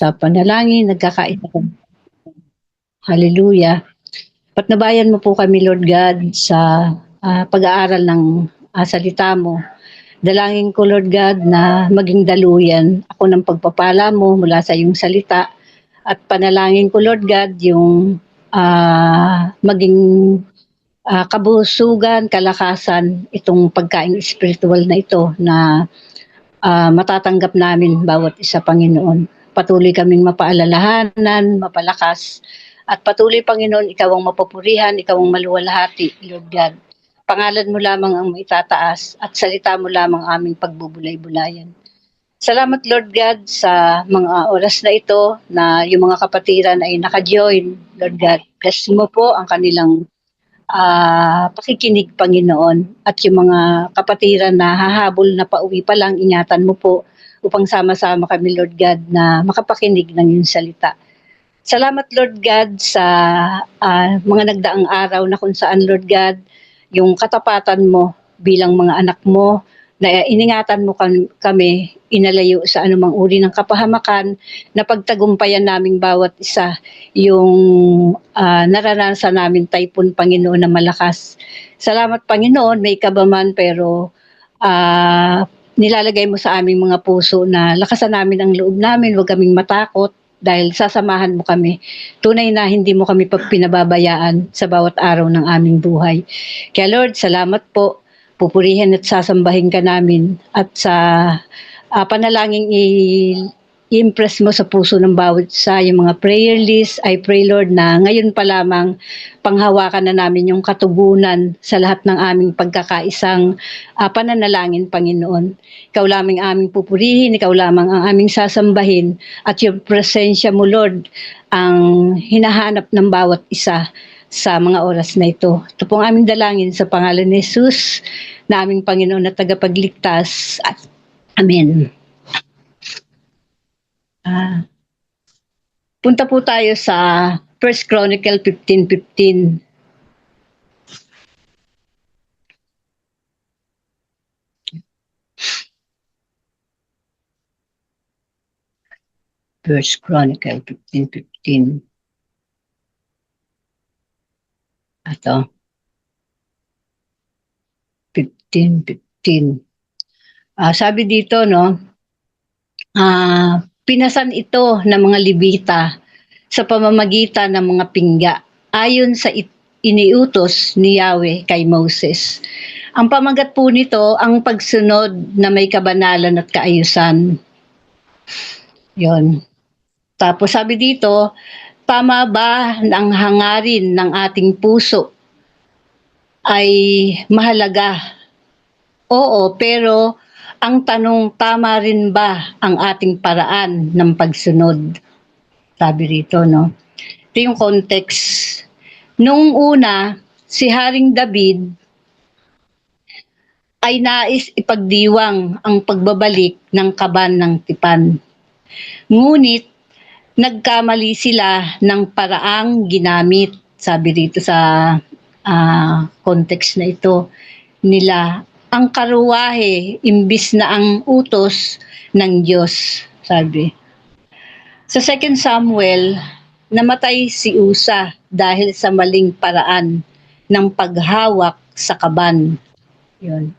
Sa panalangin, nagkakaisa kami. Hallelujah. Patnubayan mo po kami, Lord God, sa pag-aaral ng salita mo. Dalangin ko, Lord God, na maging daluyan ako ng pagpapala mo mula sa iyong salita. At panalangin ko, Lord God, yung maging kabusugan, kalakasan, itong pagkain spiritual na ito na matatanggap namin bawat isa, Panginoon. Patuloy kaming mapaalalahanan, mapalakas, at patuloy, Panginoon, ikaw ang mapupurihan, ikaw ang maluwalhati, Lord God. Pangalan mo lamang ang maitataas at salita mo lamang aming pagbubulay-bulayan. Salamat, Lord God, sa mga oras na ito na yung mga kapatiran ay naka-join, Lord God. Bless mo po ang kanilang pakikinig, Panginoon, at yung mga kapatiran na hahabol na pauwi pa lang, ingatan mo po upang sama-sama kami, Lord God, na makapakinig ng iyong salita. Salamat, Lord God, sa mga nagdaang araw na kung saan, Lord God, yung katapatan mo bilang mga anak mo, na iningatan mo kami, inalayo sa anumang uri ng kapahamakan, na pagtagumpayan naming bawat isa yung naranasan namin typhoon, Panginoon, na malakas. Salamat, Panginoon, may kabaman pero nilalagay mo sa aming mga puso na lakasan namin ang loob namin, huwag kaming matakot dahil sasamahan mo kami. Tunay na hindi mo kami pinababayaan sa bawat araw ng aming buhay. Kaya Lord, salamat po. Pupurihin at sasambahin ka namin at sa panalangin i-impress mo sa puso ng bawat isa yung mga prayer list. I pray, Lord, na ngayon pa lamang panghawakan na namin yung katugunan sa lahat ng aming pagkakaisang pananalangin, Panginoon. Ikaw lamang aming pupurihin, ikaw lamang ang aming sasambahin, at yung presensya mo, Lord, ang hinahanap ng bawat isa sa mga oras na ito. Ito pong aming dalangin sa pangalan ni Jesus, na aming Panginoon at tagapagligtas. Amen. Punta po tayo sa 1 Chronicle 15:15. First Chronicle 15:15. Ito. 15:15. Sabi dito, no, pinasan ito ng mga Levita sa pamamagitan ng mga pingga ayon sa iniutos ni Yahweh kay Moses. Ang pamagat po nito ang pagsunod na may kabanalan at kaayusan. Yon. Tapos sabi dito, tama ba ang hangarin ng ating puso ay mahalaga? Oo, pero ang tanong, tama rin ba ang ating paraan ng pagsunod? Sabi rito, no? Ito yung context. Noong una, si Haring David ay nais ipagdiwang ang pagbabalik ng kaban ng tipan. Ngunit, nagkamali sila ng paraang ginamit. Sabi rito sa context na ito nila, ang karuwahe imbis na ang utos ng Diyos, sabi. Sa 2 Samuel, namatay si Usa dahil sa maling paraan ng paghawak sa kaban. Yun.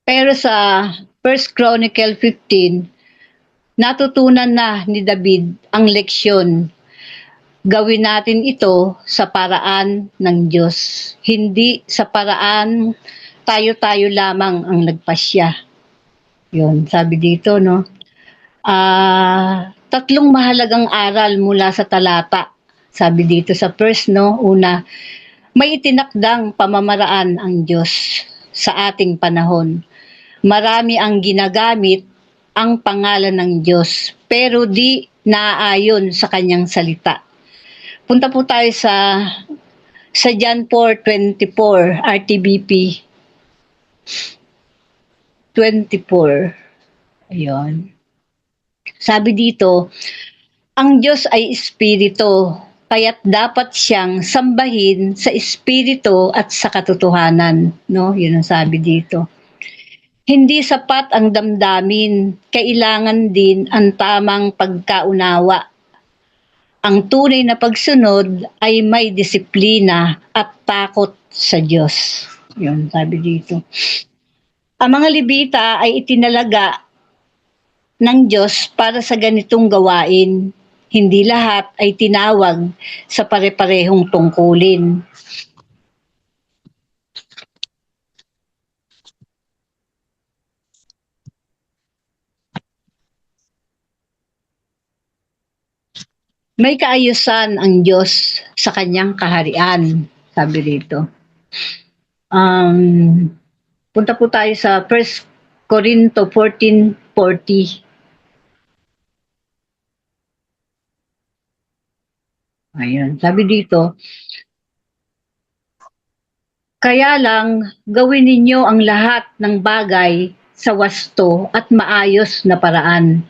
Pero sa 1 Chronicle 15, natutunan na ni David ang leksyon. Gawin natin ito sa paraan ng Diyos, hindi sa paraan tayo-tayo lamang ang nagpasya. Yun, sabi dito, no? Tatlong mahalagang aral mula sa talata. Sabi dito sa first, no? Una, may itinakdang pamamaraan ang Diyos sa ating panahon. Marami ang ginagamit ang pangalan ng Diyos, pero di naaayon sa kanyang salita. Punta po tayo sa John 4:24, RTBP 24. Ayun. Sabi dito, ang Diyos ay espiritu, kaya't dapat siyang sambahin sa espiritu at sa katotohanan, no? Yun ang sabi dito. Hindi sapat ang damdamin, kailangan din ang tamang pagkaunawa. Ang tunay na pagsunod ay may disiplina at takot sa Diyos. Yun, sabi dito. Ang mga Levita ay itinalaga ng Diyos para sa ganitong gawain. Hindi lahat ay tinawag sa pare-parehong tungkulin. May kaayusan ang Diyos sa kanyang kaharian, sabi dito. Punta po tayo sa 1 Corinto 14:40. Ayan, sabi dito, kaya lang gawin ninyo ang lahat ng bagay sa wasto at maayos na paraan.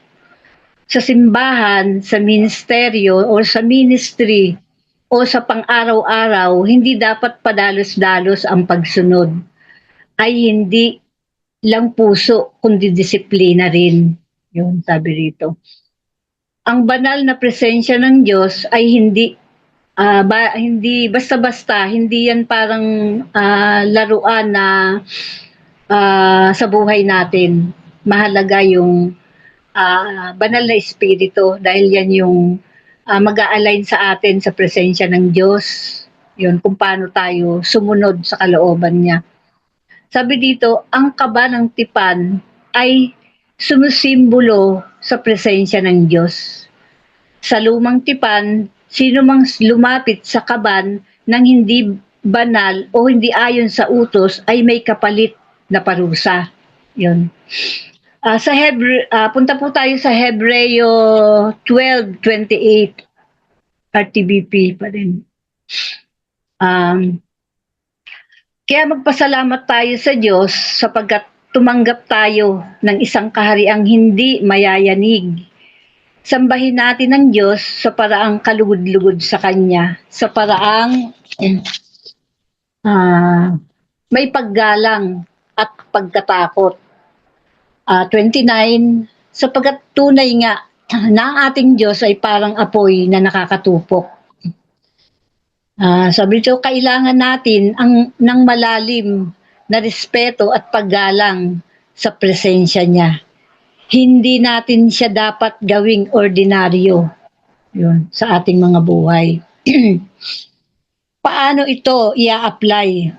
Sa simbahan, sa ministeryo o sa ministry o sa pang-araw-araw, hindi dapat padalos-dalos ang pagsunod. Ay hindi lang puso, kundi disiplina rin. Yun, sabi rito. Ang banal na presensya ng Diyos ay hindi basta-basta, hindi yan parang laruan na sa buhay natin. Mahalaga yung banal na espiritu dahil yan yung mag-a-align sa atin sa presensya ng Diyos. Yun, kung paano tayo sumunod sa kalooban niya. Sabi dito, ang kaba ng tipan ay sumusimbolo sa presensya ng Diyos. Sa lumang tipan, sino mang lumapit sa kaban ng hindi banal o hindi ayon sa utos ay may kapalit na parusa. Yun. Punta po tayo sa Hebreo 12:28. RTBP pa rin. Kaya magpasalamat tayo sa Diyos sapagkat tumanggap tayo ng isang kahariang hindi mayayanig. Sambahin natin ang Diyos sa paraang kalugod-lugod sa Kanya, sa paraang may paggalang at pagkatakot. 29, sapagkat tunay nga na ang ating Diyos ay parang apoy na nakakatupok. Sabi nito, kailangan natin ng malalim na respeto at paggalang sa presensya niya. Hindi natin siya dapat gawing ordinaryo yun, sa ating mga buhay. Paano ito i-apply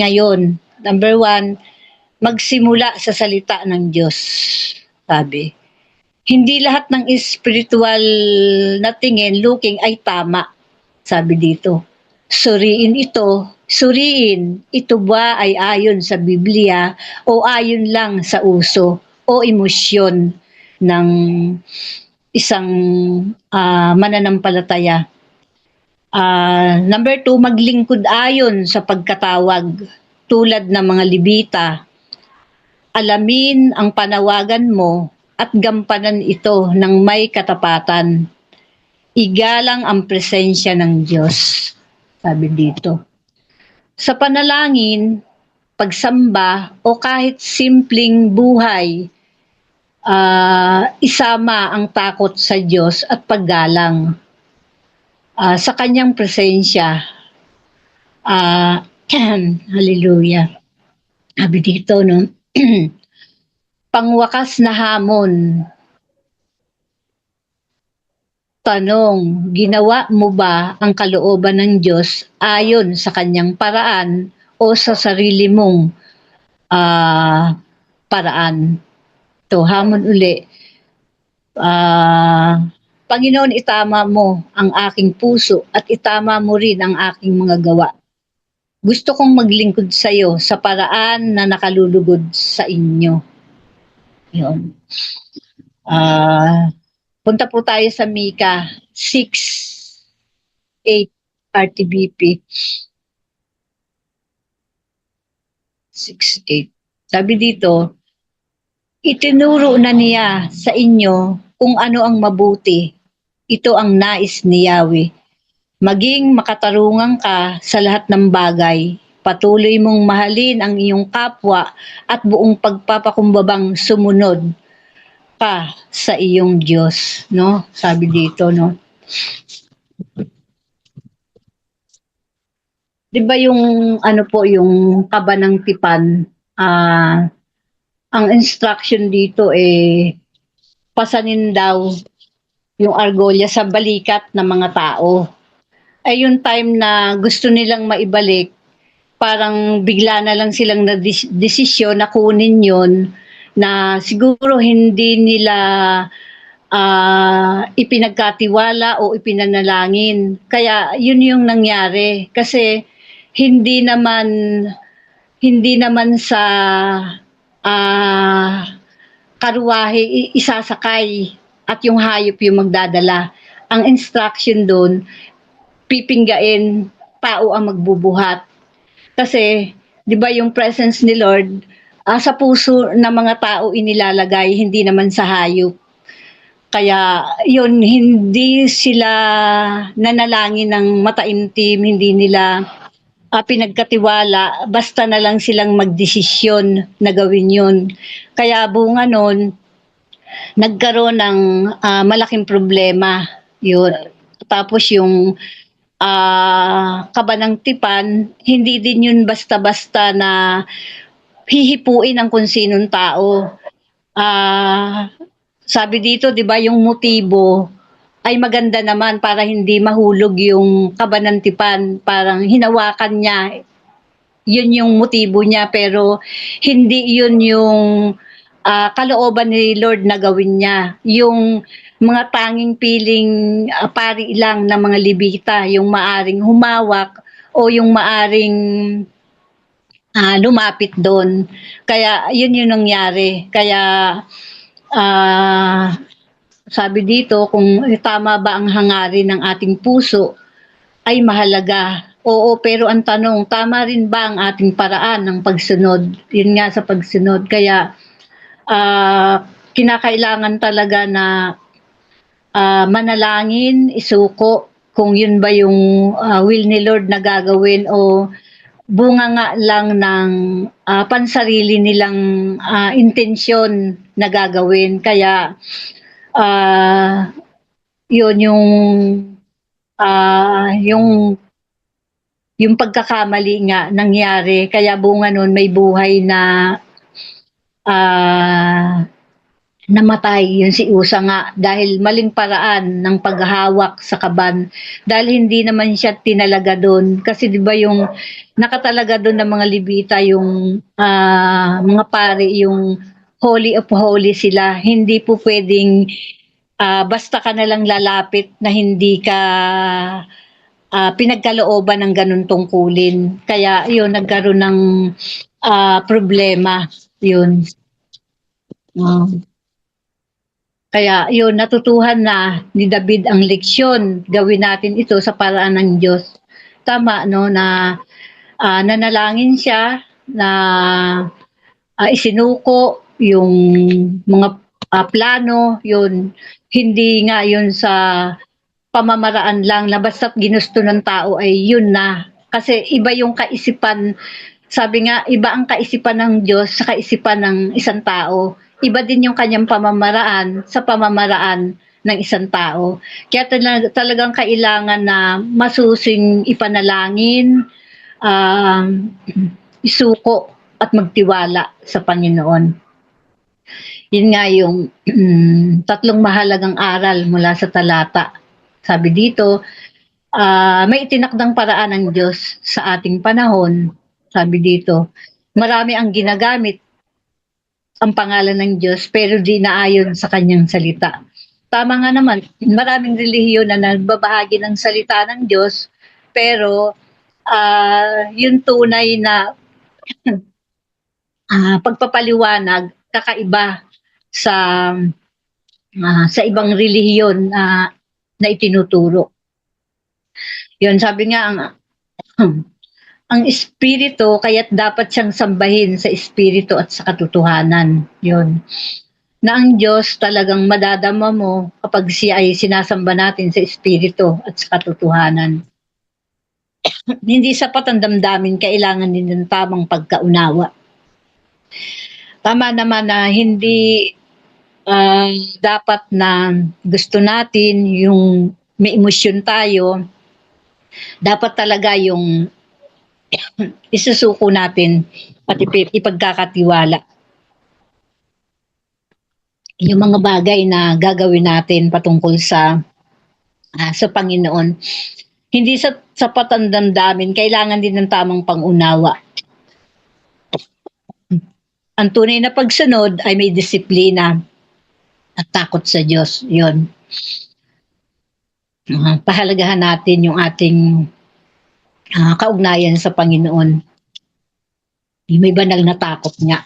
ngayon? Number 1, magsimula sa salita ng Diyos. Sabi, hindi lahat ng spiritual na tingin, looking ay tama. Sabi dito, suriin ito ba ay ayon sa Biblia o ayon lang sa uso o emosyon ng isang mananampalataya. Number 2, maglingkod ayon sa pagkatawag tulad ng mga Levita. Alamin ang panawagan mo at gampanan ito ng may katapatan. Igalang ang presensya ng Diyos, sabi dito. Sa panalangin, pagsamba o kahit simpleng buhay, isama ang takot sa Diyos at paggalang sa kanyang presensya. Hallelujah. Sabi dito, no? Pangwakas na hamon. Tanong, ginawa mo ba ang kalooban ng Diyos ayon sa kanyang paraan o sa sarili mong paraan? Ito, hamon uli. Panginoon, itama mo ang aking puso at itama mo rin ang aking mga gawa. Gusto kong maglingkod sa iyo sa paraan na nakalulugod sa inyo. Yun. Punta po tayo sa Mika 6:8 RTBP. 6:8. Sabi dito, itinuro na niya sa inyo kung ano ang mabuti. Ito ang nais ni Yahweh. Maging makatarungan ka sa lahat ng bagay, patuloy mong mahalin ang iyong kapwa at buong pagpapakumbabang sumunod ka sa iyong Diyos, no? Sabi dito, no? 'Di ba yung ano po, yung kaba ng tipan, ang instruction dito pasanin daw yung argolya sa balikat ng mga tao. Ay yung time na gusto nilang maibalik, parang bigla na lang silang desisyon na kunin yon, na siguro hindi nila ipinagkatiwala o ipinanalangin. Kaya yun yung nangyari. Kasi hindi naman hindi naman sa ah, karwahe isasakay at yung hayop yung magdadala. Ang instruction doon, pipinggain, tao ang magbubuhat. Kasi, di ba yung presence ni Lord, sa puso ng mga tao inilalagay, hindi naman sa hayop. Kaya yun, hindi sila nanalangin ng mataimtim, hindi nila pinagkatiwala, basta na lang silang magdesisyon na gawin yun. Kaya bunga nun, nagkaroon ng malaking problema. Yun. Tapos yung kaba ng tipan, hindi din yun basta-basta na hihipuin ang kung sinong tao. Sabi dito, di ba, yung motibo ay maganda naman para hindi mahulog yung kaba ng tipan. Parang hinawakan niya, yun yung motibo niya, pero hindi yun yung kalooban ni Lord na gawin niya. Yung mga tanging piling pari lang ng mga Levita, yung maaring humawak o yung maaring lumapit doon. Kaya yun yung nangyari. Kaya sabi dito, kung tama ba ang hangarin ng ating puso, ay mahalaga. Oo, pero ang tanong, tama rin ba ang ating paraan ng pagsunod? Yun nga sa pagsunod. Kaya kinakailangan talaga na manalangin, isuko kung yun ba yung will ni Lord na gagawin o bunga nga lang ng pansarili nilang intensyon na gagawin. Kaya yun yung pagkakamali nga nangyari. Kaya bunga nun may buhay na namatay yun si Usa nga dahil maling paraan ng paghahawak sa kaban, dahil hindi naman siya tinalaga doon. Kasi di ba yung nakatalaga doon ng mga Levita, yung mga pare, yung holy of holy sila. Hindi po pwedeng basta ka na lang lalapit na hindi ka pinagkalooban ng ganun tungkulin. Kaya yun, nagkaroon ng problema yun. Kaya yun, natutuhan na ni David ang leksyon. Gawin natin ito sa paraan ng Diyos. Tama, no, na nanalangin siya, na isinuko yung mga plano, yun. Hindi nga yun sa pamamaraan lang na basta't ginusto ng tao ay yun na. Kasi iba yung kaisipan. Sabi nga, iba ang kaisipan ng Diyos sa kaisipan ng isang tao. Iba din yung kanyang pamamaraan sa pamamaraan ng isang tao. Kaya talagang kailangan na masusing ipanalangin, isuko at magtiwala sa Panginoon. Yun nga yung tatlong mahalagang aral mula sa talata. Sabi dito, may itinakdang paraan ng Diyos sa ating panahon. Sabi dito, marami ang ginagamit ang pangalan ng Diyos pero di naayon sa kanyang salita. Tama nga naman, maraming relihiyon na nagbabahagi ng salita ng Diyos, pero yung tunay na pagpapaliwanag kakaiba sa ibang relihiyon na itinuturo. Yun, sabi nga ang espiritu, kaya't dapat siyang sambahin sa espiritu at sa katotohanan. Yun. Na ang Diyos talagang madadama mo kapag siya ay sinasamba natin sa espiritu at sa katotohanan. Hindi sapat ang damdamin, kailangan din ng tamang pagkaunawa. Tama naman na hindi, ah, dapat na gusto natin yung may emosyon tayo, dapat talaga yung isusuko natin at ipagkakatiwala yung mga bagay na gagawin natin patungkol sa Panginoon. Hindi sapat ang damdamin, kailangan din ng tamang pangunawa. Ang tunay na pagsunod ay may disiplina at takot sa Diyos. Yun. Pahalagahan natin yung ating kaugnayan sa Panginoon. May banal na takot nga.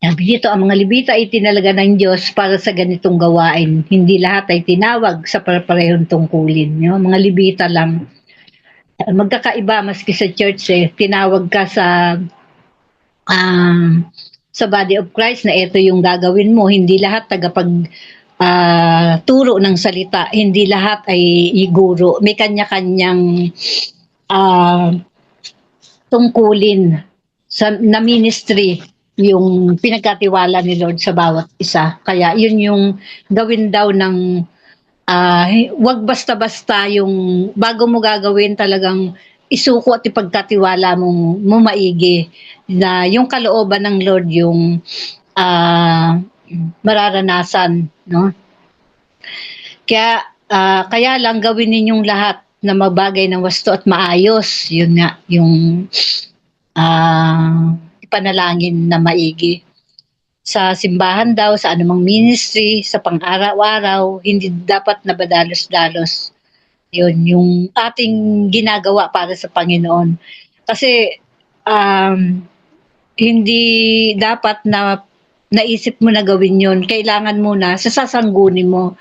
Sabi dito, ang mga Levita ay tinalaga ng Diyos para sa ganitong gawain. Hindi lahat ay tinawag sa parehong tungkulin. Yung mga Levita lang. Magkakaiba maski sa church tinawag ka sa body of Christ na ito yung gagawin mo. Hindi lahat turo ng salita. Hindi lahat ay guro. May kanya-kanyang tungkulin na ministry yung pinagkatiwala ni Lord sa bawat isa. Kaya yun yung gawin daw ng wag basta-basta yung bago mo gagawin talagang isuko at ipagkatiwala mo maigi na yung kalooban ng Lord yung mararanasan, no? Kaya lang gawin ninyong lahat na mabagay ng wasto at maayos. Yun nga, yung ipanalangin na maigi. Sa simbahan daw, sa anumang ministry, sa pang-araw-araw, hindi dapat na badalos-dalos. Yun, yung ating ginagawa para sa Panginoon. Kasi, hindi dapat na naisip mo na gawin yun. Kailangan muna, sasanggunin mo,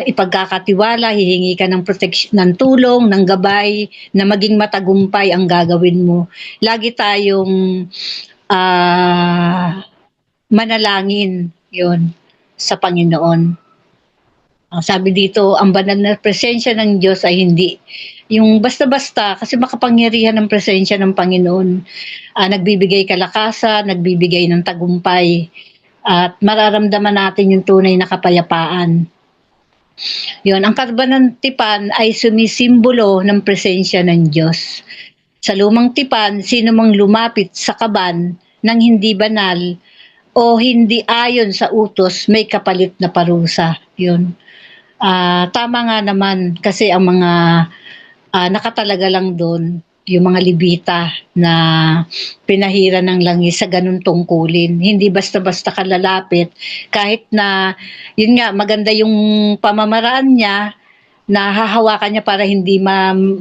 ipagkakatiwala, hihingi ka ng protection, ng tulong, ng gabay, na maging matagumpay ang gagawin mo. Lagi tayong manalangin yun sa Panginoon. Sabi dito, ang banal na presensya ng Diyos ay hindi yung basta-basta, kasi makapangyarihan ng presensya ng Panginoon. Nagbibigay kalakasan, nagbibigay ng tagumpay, at mararamdaman natin yung tunay na kapayapaan. Yun, ang Karban Tipan ay sumisimbolo ng presensya ng Diyos. Sa lumang tipan, sino mang lumapit sa kaban ng hindi banal o hindi ayon sa utos, may kapalit na parusa. Yun. Tama nga naman kasi ang mga nakatalaga lang doon, yung mga Levita na pinahira ng langis sa ganun tungkulin. Hindi basta-basta ka lalapit. Kahit na, yun nga, maganda yung pamamaraan niya, na hahawakan niya para hindi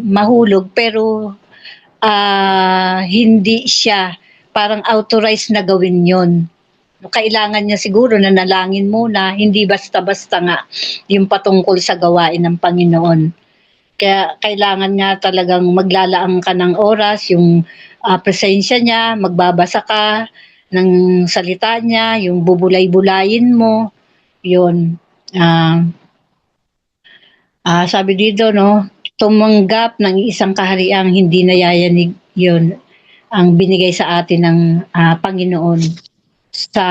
mahulog, pero hindi siya parang authorized na gawin yon. Kailangan niya siguro na nalangin muna, hindi basta-basta nga yung patungkol sa gawain ng Panginoon. Kaya kailangan nga talagang maglalaan ka ng oras, yung presensya niya, magbabasa ka ng salita niya, yung bubulay-bulayin mo, yun. Sabi dito, no, tumanggap ng isang kahariang hindi nayayanig, yun ang binigay sa atin ng Panginoon sa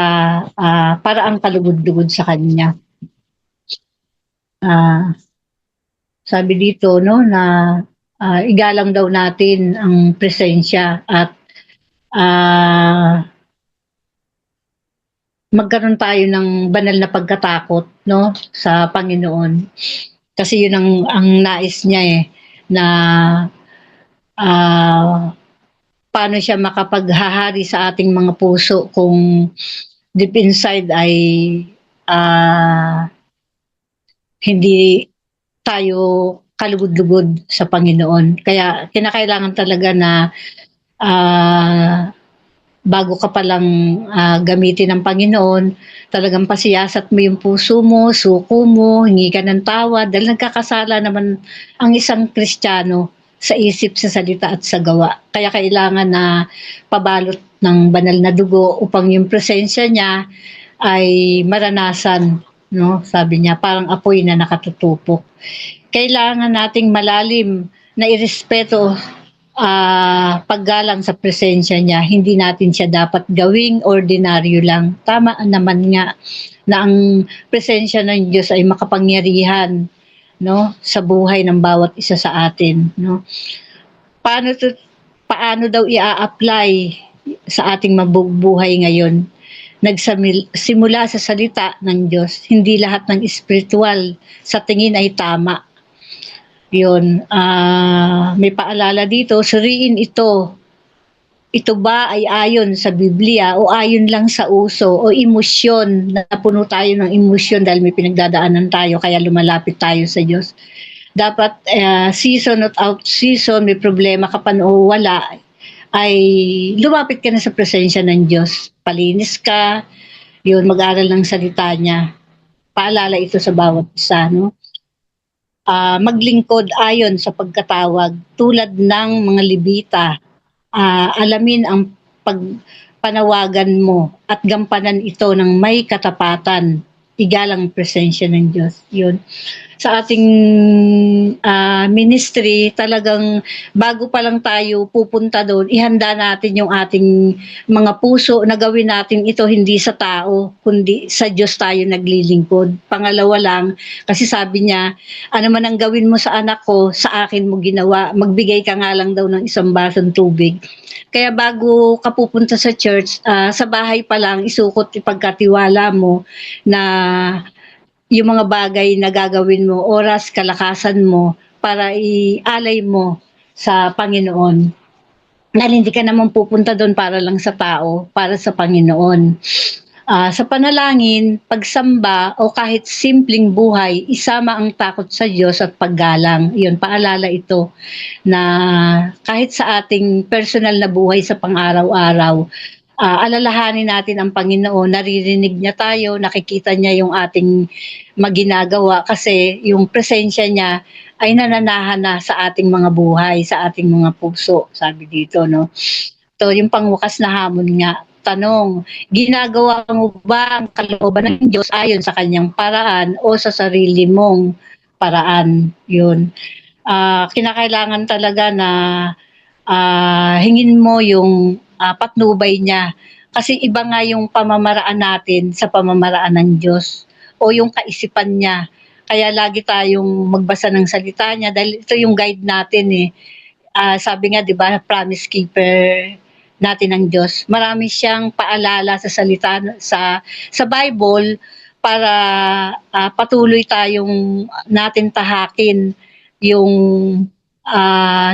paraang kalugod-lugod sa Kanya. Sabi dito, no, na igalang daw natin ang presensya at magkaroon tayo ng banal na pagkatakot, no, sa Panginoon. Kasi yun ang nais niya na paano siya makapaghahari sa ating mga puso kung deep inside ay hindi tayo kalugod-lugod sa Panginoon. Kaya kinakailangan talaga na bago ka palang gamitin ng Panginoon, talagang pasiyasat mo yung puso mo, suko mo, hingi ka ng tawad, dahil nagkakasala naman ang isang Kristiyano sa isip, sa salita at sa gawa. Kaya kailangan na pabalot ng banal na dugo upang yung presensya niya ay maranasan, no? Sabi niya, parang apoy na nakatutupok. kailangan nating malalim na irespeto, paggalang sa presensya niya. Hindi natin siya dapat gawing ordinaryo lang. Tama naman nga na ang presensya ng Diyos ay makapangyarihan, no, sa buhay ng bawat isa sa atin, no. Paano to paano daw ia-apply sa ating mabubuhay ngayon? Simula sa salita ng Diyos, hindi lahat ng espiritual sa tingin ay tama. Yun, may paalala dito, suriin ito. Ito ba ay ayon sa Biblia o ayon lang sa uso o emosyon? Napuno tayo ng emosyon dahil may pinagdadaanan tayo kaya lumalapit tayo sa Diyos. Dapat season at out season, may problema ka pa o wala, ay lumapit ka na sa presensya ng Diyos. Palinis ka, yun, mag-aral ng salita niya. Paalala ito sa bawat isa, no? Maglingkod ayon sa pagkatawag tulad ng mga Levita. Alamin ang panawagan mo at gampanan ito ng may katapatan. Igalang presensya ng Diyos. Yun. Sa ating ministry, talagang bago pa lang tayo pupunta doon, ihanda natin yung ating mga puso na gawin natin ito hindi sa tao, kundi sa Diyos tayo naglilingkod. Pangalawa lang, kasi sabi niya, ano man ang gawin mo sa anak ko, sa akin mo ginawa. Magbigay ka nga lang daw ng isang basong tubig. Kaya bago ka pupunta sa church, sa bahay pa lang, isukot ipagkatiwala mo na yung mga bagay na gagawin mo, oras, kalakasan mo, para ialay mo sa Panginoon. Dahil hindi ka naman pupunta doon para lang sa tao, para sa Panginoon. Sa panalangin, pagsamba, o kahit simpleng buhay, isama ang takot sa Diyos at paggalang. Yun, paalala ito na kahit sa ating personal na buhay sa pang-araw-araw, alalahanin natin ang Panginoon, naririnig niya tayo, nakikita niya yung ating maginagawa kasi yung presensya niya ay nananahan na sa ating mga buhay, sa ating mga puso, sabi dito, no? So, yung pangwakas na hamon nga, tanong, ginagawa mo ba ang kalooban ng Diyos ayon sa kanyang paraan o sa sarili mong paraan? Yun. Kinakailangan talaga na hingin mo yung patnubay niya. Kasi iba nga yung pamamaraan natin sa pamamaraan ng Diyos o yung kaisipan niya. Kaya lagi tayong magbasa ng salita niya dahil ito yung guide natin eh. Sabi nga, di ba, promise keeper natin ng Diyos. Marami siyang paalala sa salita sa Bible para patuloy tayong natin tahakin yung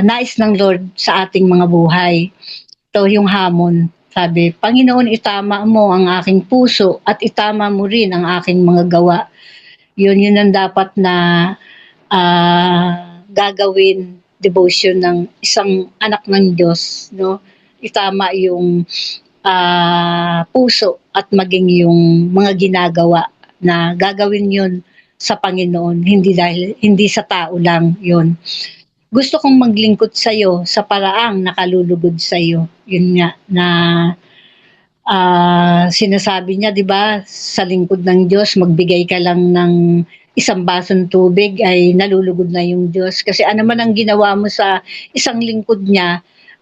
nais ng Lord sa ating mga buhay. Ito yung hamon. Sabi, Panginoon, itama mo ang aking puso at itama mo rin ang aking mga gawa. Yun ang dapat na gagawin, devotion ng isang anak ng Diyos, no? Itama yung puso at maging yung mga ginagawa na gagawin yun sa Panginoon, hindi sa tao lang yun. Gusto kong maglingkod sa iyo sa paraang nakalulugod sa iyo. Yun nga na sinasabi niya, 'di ba, sa lingkod ng Diyos, magbigay ka lang ng isang basong tubig ay nalulugod na yung Diyos. Kasi ano man ang ginawa mo sa isang lingkod niya,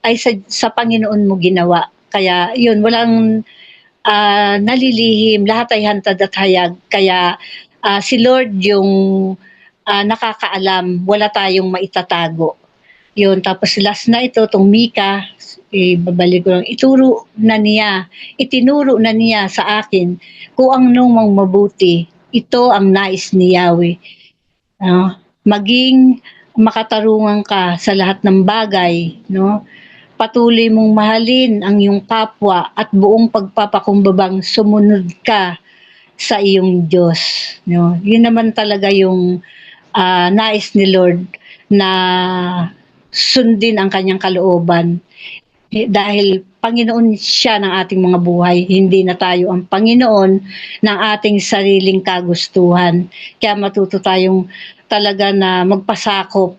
ay sa Panginoon mo ginawa. Kaya yun, walang nalilihim, lahat ay hantad at hayag. Kaya si Lord yung nakakaalam, wala tayong maitatago. Yun, tapos last na ito, itong Mika, babalik ko lang, itinuro na niya sa akin kung anong mabuti. Ito ang nais ni Yahweh. Maging makatarungan ka sa lahat ng bagay, no? Patuloy mong mahalin ang iyong kapwa at buong pagpapakumbabang sumunod ka sa iyong Diyos. No? Yun naman talaga yung nais ni Lord na sundin ang kanyang kalooban. Dahil Panginoon siya ng ating mga buhay, hindi na tayo ang Panginoon ng ating sariling kagustuhan. Kaya matuto tayong talaga na magpasakop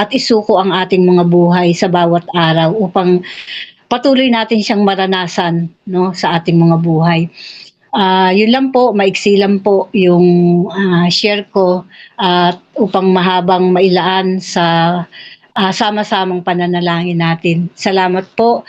at isuko ang ating mga buhay sa bawat araw upang patuloy natin siyang maranasan, no, sa ating mga buhay. Yun lang po, maiksi lang po yung share ko at upang mahabang mailaan sa sama-samang pananalangin natin. Salamat po